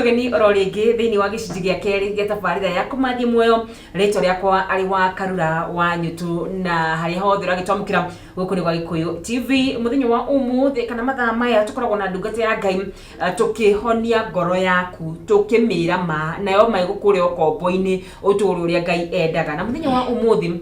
mugeni ororingi thiini wa gicunji gia keri gia tabarira ya kumathie muoyo ritwa riakwa ari wa Karura wa Nyutu na hari hothe ragitwamukira guku ni gwa Gikuyu TV muthenya wa umuthi kana mathaa maya tukoragwo na ndungata ya Ngai tukihonia ngoro yaku tukimira ma nayo mai gukure okombo-ini uturu uria Ngai endaga na muthenya wa umuthi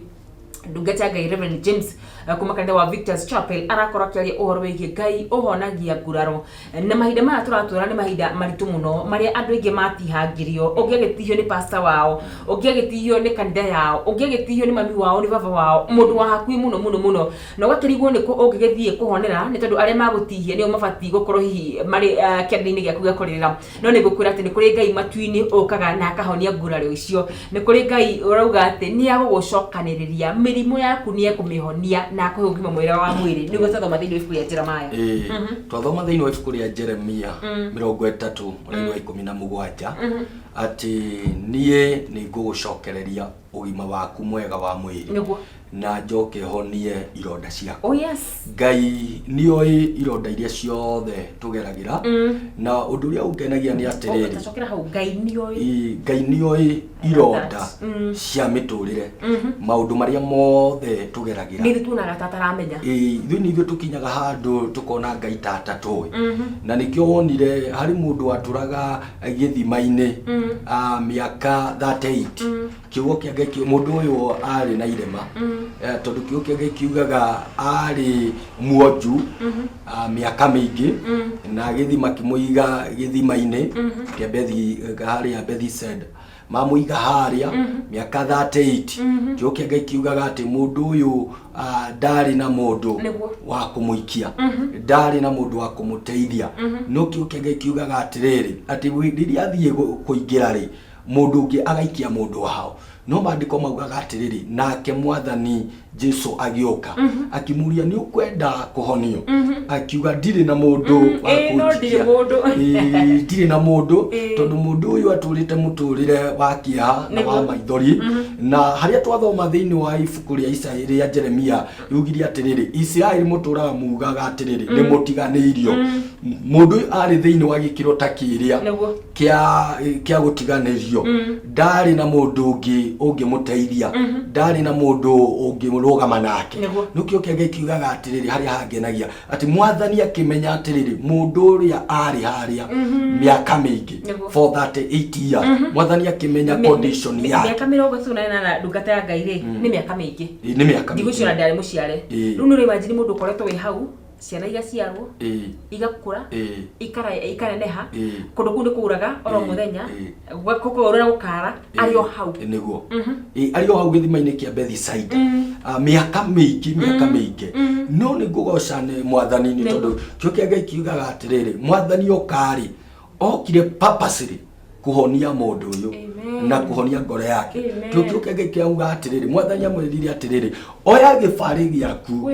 ndungata ya Ngai Reverend James kuma kanitha wa Victor's Chapel arakora kiaria uhoro wigie Ngai uhonagia nguraro na mahinda maya turatura ni mahinda maritu muno maria andu aingi matihangirio ungiagitihio ni pastor wao ungiagitihio ni kanitha yao ungiagitihio ni mami wao ni baba wao mundu wa hakui muno na gakirigwo ni ko ungigithie kuhonera ni tondu aria magutihia ni mabati gukorwo hihi mari kiathini giaku gakorera no ni gukwira ati ni kuri Ngai matuini ukaga na akahonia nguraro icio ni kuri Ngai urauga ati ni agugucokaniriria mirimo yaku ni ekumihonia na kwa ugima mwera wa mwiri nigo tathoma thiini wa ibuku ria Jeremiah twathoma thiini wa ibuku ria Jeremiah 30 murongo wa 17 ati nie ni ngugucokereria ugima waku mwega wa mwiri na njoke honie ironda ciaku. Oh yes. Ngai nioi ironda iria ciothe tugeragira na undu uria ungenagia ni atiriri. Tacokera hau Ngai nioi ironda cia miturire. Maundu maria mothe tugeragira. Ni tunaga tataramenya. Thini ithu tukinyaga handu tukona Ngai tata tui. Na nikio wonire hari mundu aturaga githima-ini miaka 38. Kiugo kia Ngai mundu uyu ari na irema. Tondu kiugo kia Ngai kiugaga ari muonju miaka mingi na githima kimuiga githima-ini kia haria Bethi said mamuiga haria miaka 38. Kiugo kia Ngai kiugaga ati mundu uyu ndari na mundu wa kumuikia ndari na mundu wa kumuteithia no kiugo kia Ngai kiugaga atiriri ati riria athie kuingira ri mundu ungi agaikia mundu wao no maandiko maugaga atiriri nake Mwathani Jesu agioka akimuria ni ukwenda kuhonio akiuga ndire na mundu wa kujikia ndire na mundu tondu mundu uyu aturite muturire wa kiha na wa maithori na haria twathoma thiini wa ibuku ria Isaia ria Jeremiah yugiria atiriri Israeli muturaga mugaga atiriri ni mutiganirio mundu ari thiini wa gikiro ta kiria kia gutiganirio ndari na mundu ungi muteithia ndari na mundu ungi rugama nake nukio kia Ngai kiugaga atiriri haria hangenagia ati Mwathani akimenya atiriri mundu uria ari haria miaka mingi for 38 years Mwathani akimenya condition yake miaka 38 na ndungata ya Ngai ri ni miaka mingi ni miaka mingi ndigucira ndari muciare riu nuri imagine mundu ukoretwo wi hau ciana igaciarwo igakura ikaneneha kundu kuu ni kuuraga oro muthenya gukorora gukara ario hau niguo ario hau githima-ini kia Bethi said miaka mingi no ni ngugocane Mwathani ni tondu kio kia Ngai kiugaga atiriri Mwathani okari okire purposely kuhonia mundu uyu na kuhonia ngoro yake tukio kia Ngai kiuga atiriri Mwathani amwirire atiriri oya gibari giaku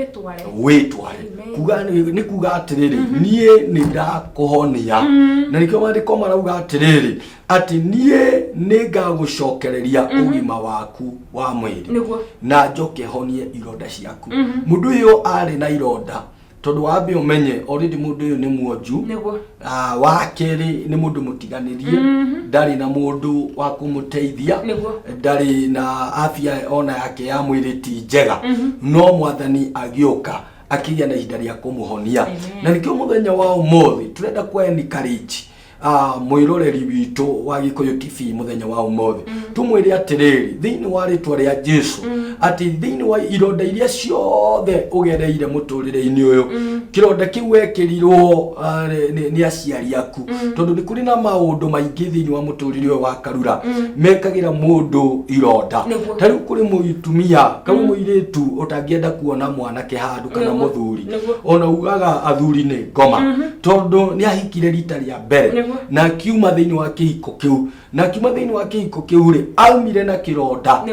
witware kuga ni kuga atiriri nie ni ndakuhonia na nikio maandiko marauga atiriri ati nie ni ngagucokereria ugima waku wa mwiri na njoke honie ironda ciaku mundu uyu ari na ironda tondu wambe umenye already mundu uyu ni muonju wa keri ni mundu mutiganirie ndari na mundu wa kumuteithia ndari na afya ona yake ya mwiri ti njega no Mwathani agioka akigia na ihinda ria kumuhonia na nikio muthenya wa umuthi turenda ku encourage mwiroreri witu wa Gikuyu TV muthenya wa umuthi tumwire atiriri thiini wa ritwa ria Jesu ati thiini wa ironda iria ciothe ugereire muturire-ini uyu kironda kiu wekirirwo ni aciari aku tondu ni kuri na maundu maingi thiini wa muturire uyu wa Karura mekagira mundu ironda tari kuri muitumia kana muiritu utangienda kuona mwanake handu kana muthuri ona ugaga athuri ni ngoma tondu ni ahikire rita ria mbere na kiuma thiini wa kihiko kiu na kiuma thiini wa kihiko kiu ri aumire na kironda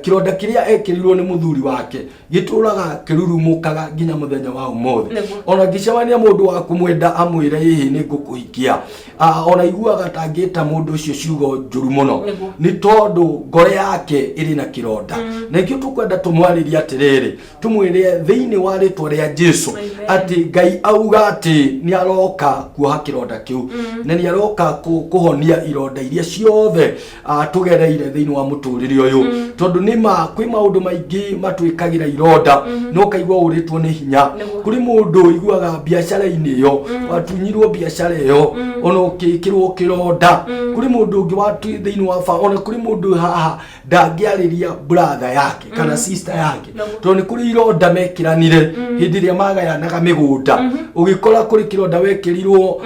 kironda kiria ekirirwo ni muthuri wake gituraga kirurumukaga nginya muthenya wa umuthi ona ngicemania mundu wa kumwenda amwire hihi ni ngukuhikia ona iguaga tangita mundu ucio ciugo njuru muno ni tondu ngoro yake iri na kironda na ikio tukwenda tumwariria atiriri tumwire thiini wa ritwa ria Jesu ati Ngai auga ati ni aroka kuoha kironda kiu na ni aroka kuhonia ironda iria ciothe tugereire thiini wa muturire uyu tondu nima kwi maundu maingi matwikagira ironda no kaigwa uritwo ni hinya kuri mundu iguaga biacara-ini iyo watunyirwo biacara iyo ona ukikirwo kironda kuri mundu ungi watu thiini wa ona kuri mundu haha ndangiariria brother yake kana sister yake tondu kuri ironda mekiranire hindi ria magayanaga migunda ugikora kuri kironda wekirirwo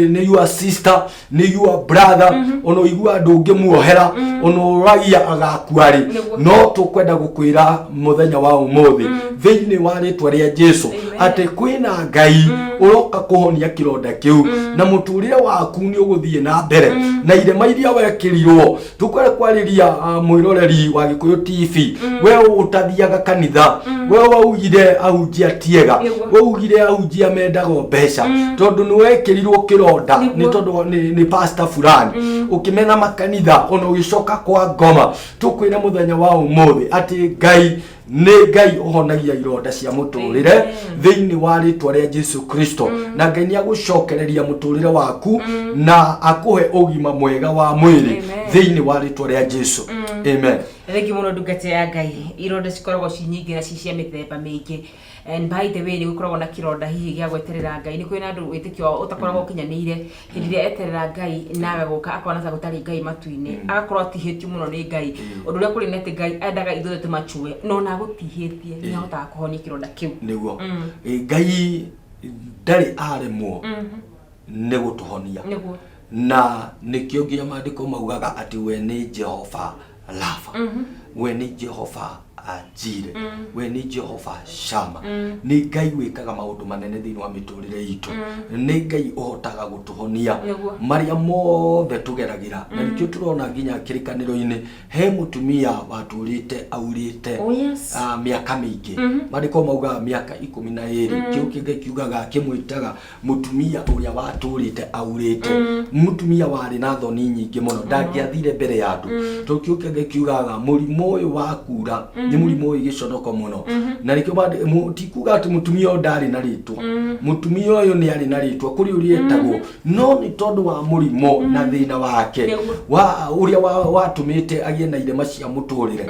ni your sister ni your brother ono igua ndungi muohera ono ragia agakuari no tukwenda gukwira muthenya wa umuthi thiini wa ritwa ria Jesu ati kwina Ngai uroka kuhonia kironda kiu na muturire waku ni uguthie na mbere na irema iria wekirirwo tukwere kwariria mwiroreri wa Gikuyu TV we utathiaga kanitha we waugire ahunjia tiega we ugire ahunjia mendago mbeca tondu ni wekirirwo kironda ni tondu ni pastor fulani ukimena makanitha ona ugicoka kwa ngoma tukwira muthenya wa umuthi ati Ngai ni Ngai uhonagia ironda cia muturire thiini wa ritwa ria Jesu Kristo na Ngai ni agucokereria muturire waku na akuhe ugima mwega wa mwiri thiini wa ritwa ria Jesu amen. Thengi muno ndungate ya Ngai ironda cikoragwo cinyingi na cia mithemba mingi and by the way ni gukoragwo na kironda hihi gia gweterera Ngai ni kwina andu witikio utakoragwo kinyanire hindi ria eterera Ngai nawe guka akona ta gutari Ngai matu-ini agakorwo atihitio muno ni Ngai undu ria kuri nete Ngai endaga ithuothe tumachue no na gutihitie ni ahotaga kuhonia kironda kiu niguo Ngai ndari aremwo ni gutuhonia na nikio nginya maandiko maugaga ati we ni Jehova Rafa we ni Jehova Ajire we ni Jehova Shama ni Ngai wikaga maundu manene thiini wa miturire itu ni Ngai uhotaga gutuhonia maria mothe tugeragira na nikio turona nginya kirikaniro-ini he mutumia waturite aurite miaka mingi maandiko maugaga miaka 12 kiu kingi kiugaga kimwitaga mutumia uria waturite aurite mutumia wari na thoni nyingi muno ndangiathire mbere ya andu to kiu kingi kiugaga murimu uyu wa kura ni murimu uyu giconoko muno na nikio mutikuga ati mutumia uyu ndari na ritwa mutumia uyu ni ari na ritwa kuri urietagwo no ni tondu wa murimu na thina wake wa uria watumite agie na irema cia muturire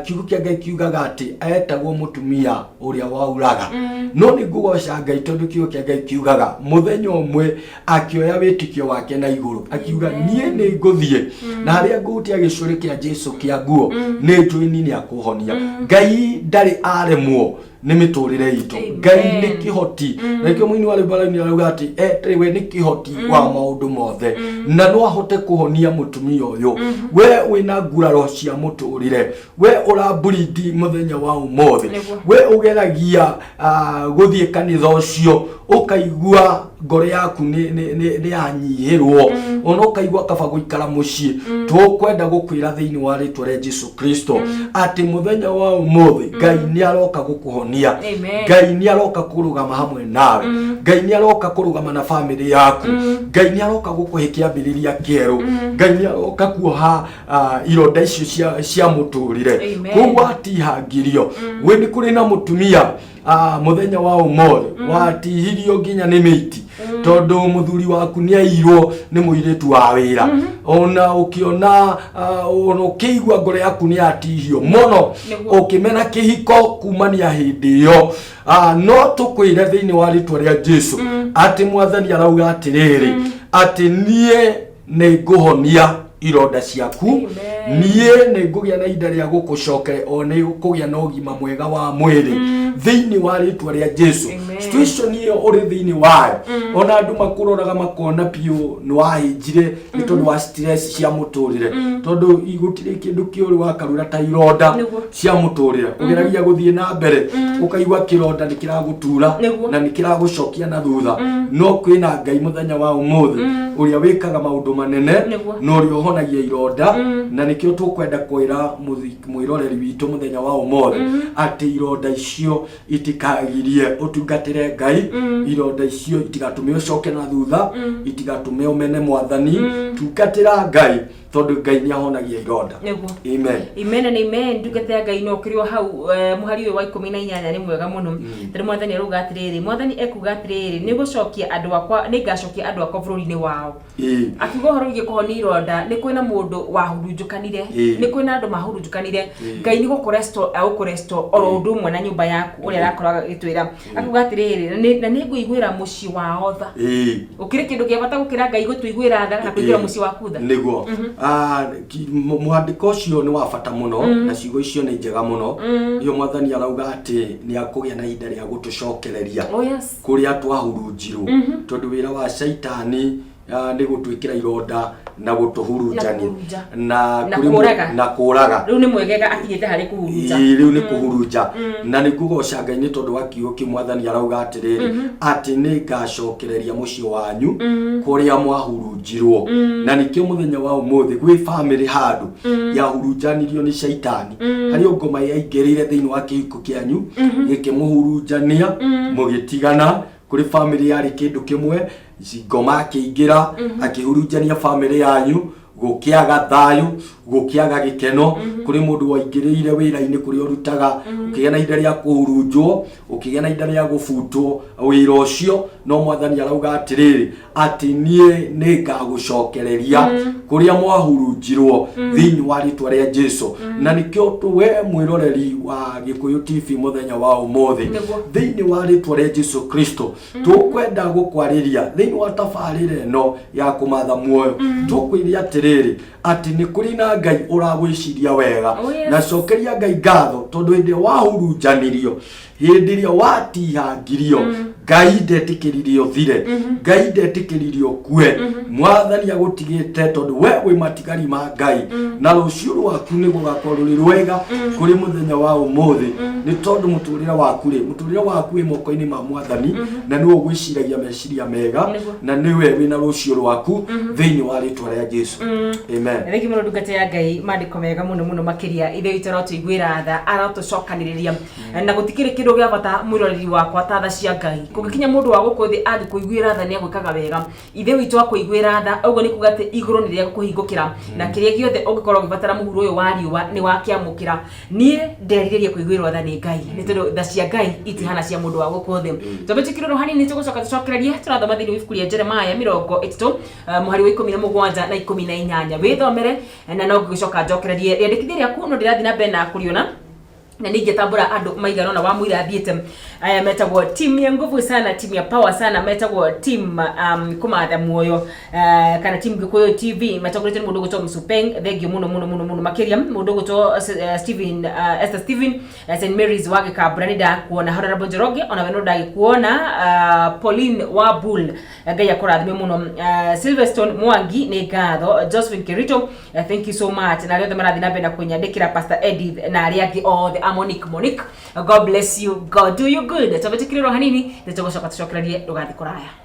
kiugo kia Ngai kiugaga ati etagwo mutumia uria wauraga no ni ngugoca Ngai tondu kiugo kia Ngai kiugaga muthenya umwe akioya witikio wake na iguru akiuga nie ni nguthie na haria ngutia gicuri kia Jesu kia nguo ni njui ni akuhonia Ngai ndari aremwo ni miturire itu Ngai ni kihoti na ikio mwini wale balani arauga ati we ni kihoti wa maundu mothe na no ahote kuhonia mutumia uyu we wina nguraro cia muturire we uraburidi muthenya wa umuthi we ugeragia guthie kanitha ucio ukaigua ngoro yaku ni anyihirwo ona ukaigua kaba guikara mucii tukwenda gukwira thiini wa ritwa ria Jesu Kristo ati muthenya wa umuthi Ngai ni aroka gukuhonia Ngai ni aroka kurugama hamwe nawe Ngai ni aroka kurugama na family yaku Ngai ni aroka gukuhikia mbiriria kieru Ngai ni aroka kuoha ironda icio cia muturire kuwa atihangirio we ni kuri na mutumia muthenya wa umuthi watihirio nginya ni miti tondu muthuri waku ni airwo ni muiritu wa wira ona ukiona ona ukigwa ngoro yaku ni atihio muno ukimena kihiko kumania hindi iyo no tukwire thiini wa ritwa ria Jesu ati mwathani arauga atiriri ati nie ni nguhonia ironda ciaku nie ni ngugia na inda ria gukucokere ona igukugia na ugima mwega wa mwiri thiini wa ritwa ria Jesu situation iyo uri thiini wayo ona andu makuroraga makona piu ni wahinjire ni tondu wa stress cia muturire tondu igutire kindu kiuri wakarura ta ironda cia muturire ugeragia guthie na mbere ukaigwa kironda ni kiragutura na ni kiragucokia na thutha no kwina Ngai muthenya wa umuthi uria wikaga maundu manene no uria uhonagia ironda na nikio tukwenda kwira mwiroreri witu muthenya wa umuthi ati ironda icio itikagirie utungatire Ngai ironda icio itigatume ucoke na thutha itigatume umene mwathani tungatira Ngai tondu Ngai ni ahonagia ironda. Amen. Amen and amen. Ndugete Ngai no kirio hau muhari uyu wa 18 ni mwega muno. Tari mwathani aruga atiriri, mwathani ekuga atiriri ni gucokia andu akwa, ni ngacokia andu akwa bururi-ini wao. Akiuga horo gie kuhonia ironda ni kwina mundu wahurunjukanire, ni kwina andu mahurunjukanire. Ngai ni gukuresto oro undu mwe na nyumba yaku uria arakoraga gitwira. Akiuga atiriri na ni nguiguira muci wao tha. Ukire kindu gia bata gukira Ngai gutuiguira tha na kuiguira muci waku tha. Niguo muhandiko ucio ni wa bata muno na ciugo icio ni njega muno. Iyo mwathani arauga ati ni akugia na ihinda ria gutucokereria kuria twahurunjirwo tondu wira wa shaitani ni gutwikira ironda na gutuhurunjania na kuraga riu ni mwegega akinyite hari kuhurunja riu ni kuhurunja na ni kugoca Ngai ni tondu wa kiugo ki mwathani arauga atiriri ati ni ngacokereria muci wanyu kuria mwahurunjirwo na nikio muthenya wa umuthi gwi family handu yahurunjanirio ni shaitani hari ngoma yaingirire thiini wa kihiko kianyu gikimuhurunjania mugitigana kuri family yari kindu kimwe ngoma akiingira akihurunjania family yanyu gukiaga thayu gukiaga gikeno kuri mundu waingiriire wira-ini kuri orutaga ukigia na ihinda ria kuhurunjwo ukigia na ihinda ria gubutwo wira ucio no mwathani arauga atiriri ati nie ni ngagucokereria kuria mwahurunjirwo thiini wa ritwa ria Jesu na nikio tuwe mwiroreri wa Gikuyu TV muthenya wa umuthi thiini wa ritwa ria Jesu Kristo tukwenda gukwariria thiini wa tabarire no ya kumatha muoyo tukwiria atiriri ati ni kuri na Ngai uragwiciria wega na cokeria Ngai ngatho tondu hindi wahurunjanirio hindi ria watihangirio Ngai ndetikiririo thire Ngai ndetikiririo kue mwathani agutigite tondu we wi matigari ma Ngai na rucio rwaku ni gugakorwo ruri rwega kuri muthenya wa umuthi ni tondu muturire waku wi moko-ini ma mwathani na ni ugwiciragia meciria mega na ni we wina rucio rwaku thiini wa ritwa ria Jesu. Amen. Thengi muno ndungate ya Ngai mandiko mega muno makiria ithe witũ aratuiguĩra tha aratucokanĩrĩria na gutikiri kindu gia bata mwiroreri wakwa ta tha cia Ngai kungikinya mundu wa guku thi angikuiguĩra tha ni agwikaga wega ithe witũ akuiguĩra tha uguo ni kuga ati iguru ni ria gukuhingukira na kiria giothe ungikorwo gibatara muhuro uyu wa riua ni wakiamukira nie nderiririe kuiguĩrwo tha ni Ngai ni tondu tha cia Ngai itihana cia mundu wa guku thi tũbĩtikirwo hanini tugucoka tucokererie turathoma thiini wa ibuku ria Jeremiah 30 muhari wa 17 na 18 withomere na no ngicoka njokererie riandikithia riaku no ndirathi na mbere na kuriona na ningetambura andu maigana na wa mwira athiete aya metagwo team ya nguvu sana, team ya power sana, metagwo team kumatha muoyo kana team Gikuyu TV metagwo tena mundu gutwa Msupeng thengio muno makiria mundu gutwa Steven Esther Steven St Mary's wage ka Branida kuona Honorable Njoroge ona weno ndagi kuona Pauline wa Bull Ngai akurathime muno Silverstone Mwangi ni ngatho Josephine Kirito thank you so much na riothe marathi na mbere na kunyandikira Pastor Edith na ari angi all the Monique God bless you, God do you good. Tũbĩtikĩrĩrwo hanini nĩtũgũcoka tũcokererie ndũgathi kũraya.